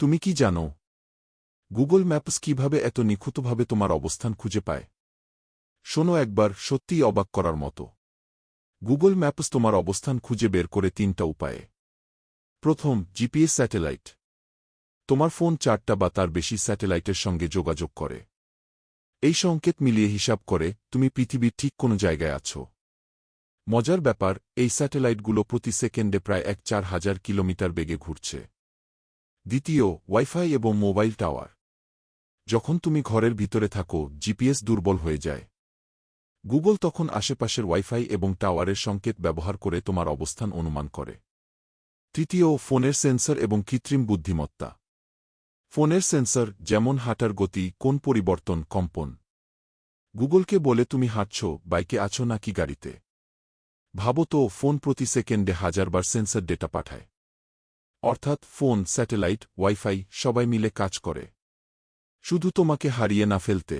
তুমি কি জানো গুগল ম্যাপস কিভাবে এত নিখুঁতভাবে তোমার অবস্থান খুঁজে পায়? শোনো একবার, সত্যিই অবাক করার মতো। গুগল ম্যাপস তোমার অবস্থান খুঁজে বের করে 3টা উপায়ে। প্রথম, জিপিএস স্যাটেলাইট। তোমার ফোন 4টা বা তার বেশি স্যাটেলাইটের সঙ্গে যোগাযোগ করে। এই সংকেত মিলিয়ে হিসাব করে তুমি পৃথিবীর ঠিক কোন জায়গায় আছো। মজার ব্যাপার, এই স্যাটেলাইটগুলো প্রতি সেকেন্ডে প্রায় 4,000 কিলোমিটার বেগে ঘুরছে। দ্বিতীয়, ওয়াইফাই এবং মোবাইল টাওয়ার। যখন তুমি ঘরের ভিতরে থাকো, জিপিএস দুর্বল হয়ে যায়। গুগল তখন আশেপাশের ওয়াইফাই এবং টাওয়ারের সংকেত ব্যবহার করে তোমার অবস্থান অনুমান করে। তৃতীয়, ফোনের সেন্সর এবং কৃত্রিম বুদ্ধিমত্তা। ফোনের সেন্সর, যেমন হাঁটার গতি, কোণ পরিবর্তন, কম্পন, গুগলকে বলে তুমি হাঁটছ, বাইকে আছো নাকি গাড়িতে। ভাবো তো, ফোন প্রতি সেকেন্ডে 1000 বার সেন্সর ডেটা পাঠায়। অর্থাৎ ফোন, স্যাটেলাইট, ওয়াইফাই সবাই মিলে কাজ করে শুধু তোমাকে হারিয়ে না ফেলতে।